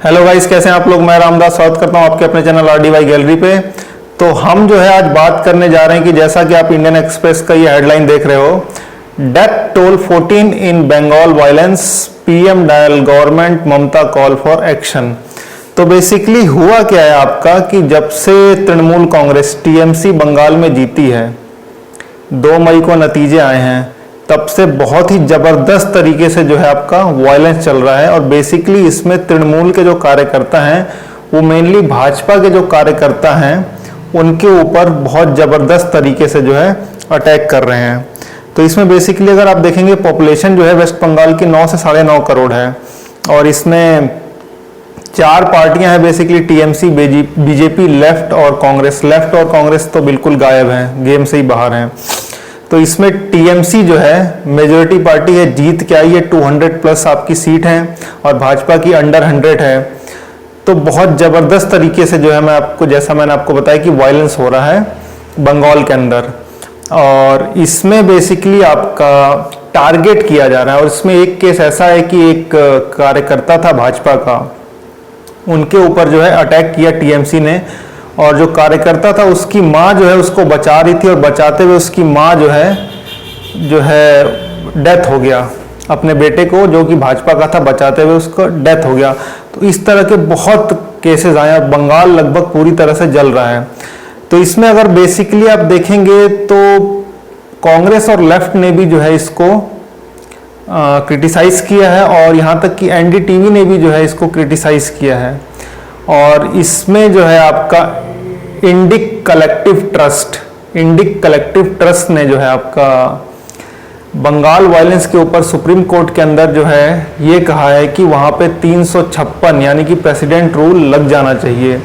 Hello guys, कैसे हैं आप लोग। मैं रामदास स्वागत करता हूं आपके अपने चैनल RDY गैलरी पे। तो हम जो है आज बात करने जा रहे हैं कि जैसा कि आप इंडियन एक्सप्रेस का ये हेडलाइन देख रहे हो, death toll 14 in Bengal violence, PM dial government Mamata call for action. तो बेसिकली हुआ क्या है आपका कि जब से तृणमूल कांग्रेस TMC बंगाल में जीती है, 2 मई को नतीजे आए हैं, तब से बहुत ही जबरदस्त तरीके से जो है आपका वायलेंस चल रहा है। और बेसिकली इसमें तृणमूल के जो कार्यकर्ता हैं, वो मेनली भाजपा के जो कार्यकर्ता हैं, उनके ऊपर बहुत जबरदस्त तरीके से जो है अटैक कर रहे हैं। तो इसमें बेसिकली अगर आप देखेंगे, पॉपुलेशन जो है वेस्ट बंगाल की 9 से 9.5 करोड़ है। और इसमें 4 पार्टियां हैं बेसिकली, TMC, BJP, लेफ्ट और कांग्रेस। लेफ्ट और कांग्रेस तो बिल्कुल गायब हैं, गेम से ही बाहर हैं। तो इसमें TMC जो है मेजोरिटी पार्टी है, जीत के आई है, 200 प्लस आपकी सीट है, और भाजपा की अंडर 100 है। तो बहुत ज़बरदस्त तरीके से जो है जैसा मैंने आपको बताया कि वायलेंस हो रहा है बंगाल के अंदर। और इसमें बेसिकली आपका टारगेट किया जा रहा है। और इसमें एक केस ऐसा है कि एक कार्यकर्ता था भाजपा का, उनके ऊपर जो है अटैक किया TMC ने। और जो कार्यकर्ता था, उसकी माँ जो है उसको बचा रही थी, और बचाते हुए उसकी माँ जो है डेथ हो गया। अपने बेटे को, जो कि भाजपा का था, बचाते हुए उसको डेथ हो गया। तो इस तरह के बहुत केसेस आए। बंगाल लगभग पूरी तरह से जल रहा है। तो इसमें अगर बेसिकली आप देखेंगे तो कांग्रेस और लेफ्ट ने भी जो है इसको क्रिटिसाइज किया है, और यहाँ तक कि NDTV ने भी जो है इसको क्रिटिसाइज किया है। और इसमें जो है आपका इंडिक कलेक्टिव ट्रस्ट ने जो है आपका बंगाल वायलेंस के ऊपर सुप्रीम कोर्ट के अंदर जो है ये कहा है कि वहाँ पे 356 यानी कि प्रेसिडेंट रूल लग जाना चाहिए।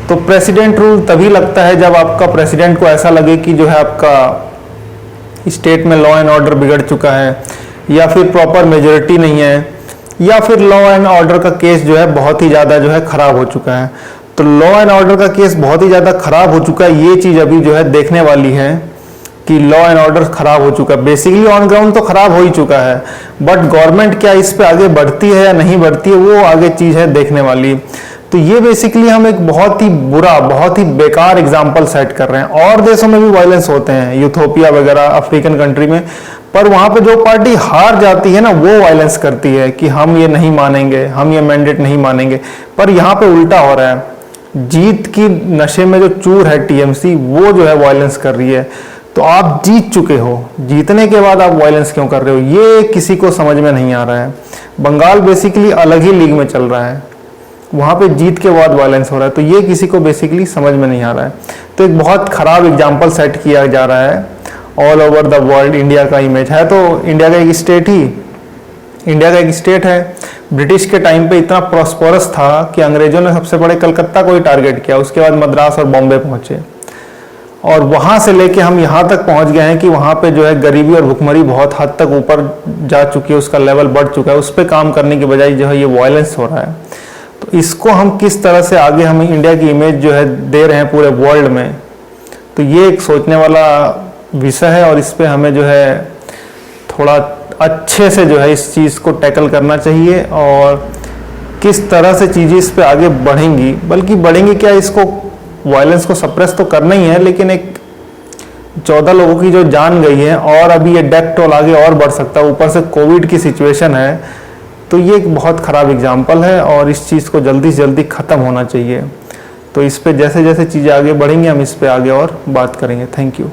तो प्रेसिडेंट रूल तभी लगता है जब आपका प्रेसिडेंट को ऐसा लगे कि जो है आपका स्टेट में लॉ एंड ऑर्डर बिगड़ चुका है, या फिर प्रॉपर मेजोरिटी नहीं है, या फिर लॉ एंड ऑर्डर का केस जो है बहुत ही ज़्यादा जो है खराब हो चुका है। तो लॉ एंड ऑर्डर का केस बहुत ही ज़्यादा खराब हो चुका है। ये चीज़ अभी जो है देखने वाली है कि लॉ एंड ऑर्डर खराब हो चुका है। बेसिकली ऑन ग्राउंड तो खराब हो ही चुका है, बट गवर्नमेंट क्या इस पे आगे बढ़ती है या नहीं बढ़ती है, वो आगे चीज़ है देखने वाली। तो ये बेसिकली हम एक बहुत ही बुरा, बहुत ही बेकार एग्जाम्पल सेट कर रहे हैं। और देशों में भी वायलेंस होते हैं, यूथोपिया वगैरह अफ्रीकन कंट्री में, पर वहां पे जो पार्टी हार जाती है ना, वो वायलेंस करती है कि हम ये नहीं मानेंगे, हम ये मैंडेट नहीं मानेंगे। पर यहाँ पे उल्टा हो रहा है। जीत की नशे में जो चूर है TMC, वो जो है वायलेंस कर रही है। तो आप जीत चुके हो, जीतने के बाद आप वायलेंस क्यों कर रहे हो, ये किसी को समझ में नहीं आ रहा है। बंगाल बेसिकली अलग ही लीग में चल रहा है, वहां पे जीत के बाद वायलेंस हो रहा है। तो ये किसी को बेसिकली समझ में नहीं आ रहा है। तो एक बहुत खराब एग्जाम्पल सेट किया जा रहा है all over the world. India का इमेज है तो इंडिया का एक स्टेट है। ब्रिटिश के टाइम पे इतना प्रॉस्परस था कि अंग्रेजों ने सबसे बड़े कलकत्ता को ही टारगेट किया, उसके बाद मद्रास और बॉम्बे पहुंचे। और वहां से लेके हम यहाँ तक पहुंच गए हैं कि वहां पे जो है गरीबी और भुखमरी बहुत हद तक ऊपर जा चुकी है, उसका लेवल बढ़ चुका है। उस पर काम करने की बजाय जो है ये वायलेंस हो रहा है। तो इसको हम किस तरह से आगे हम इंडिया की इमेज जो है दे रहे हैं पूरे वर्ल्ड में, तो ये एक सोचने वाला विषय है। और इस पे हमें जो है थोड़ा अच्छे से जो है इस चीज़ को टैकल करना चाहिए, और किस तरह से चीज़ें इस पे आगे बढ़ेंगी, बल्कि बढ़ेंगी क्या, इसको वायलेंस को सप्रेस तो करना ही है, लेकिन एक 14 लोगों की जो जान गई है, और अभी ये डेथ टोल आगे और बढ़ सकता है। ऊपर से कोविड की सिचुएशन है, तो ये एक बहुत ख़राब एग्जाम्पल है, और इस चीज़ को जल्दी से जल्दी ख़त्म होना चाहिए। तो इस पे जैसे जैसे चीज़ें आगे बढ़ेंगी, हम इस पे आगे और बात करेंगे। Thank you.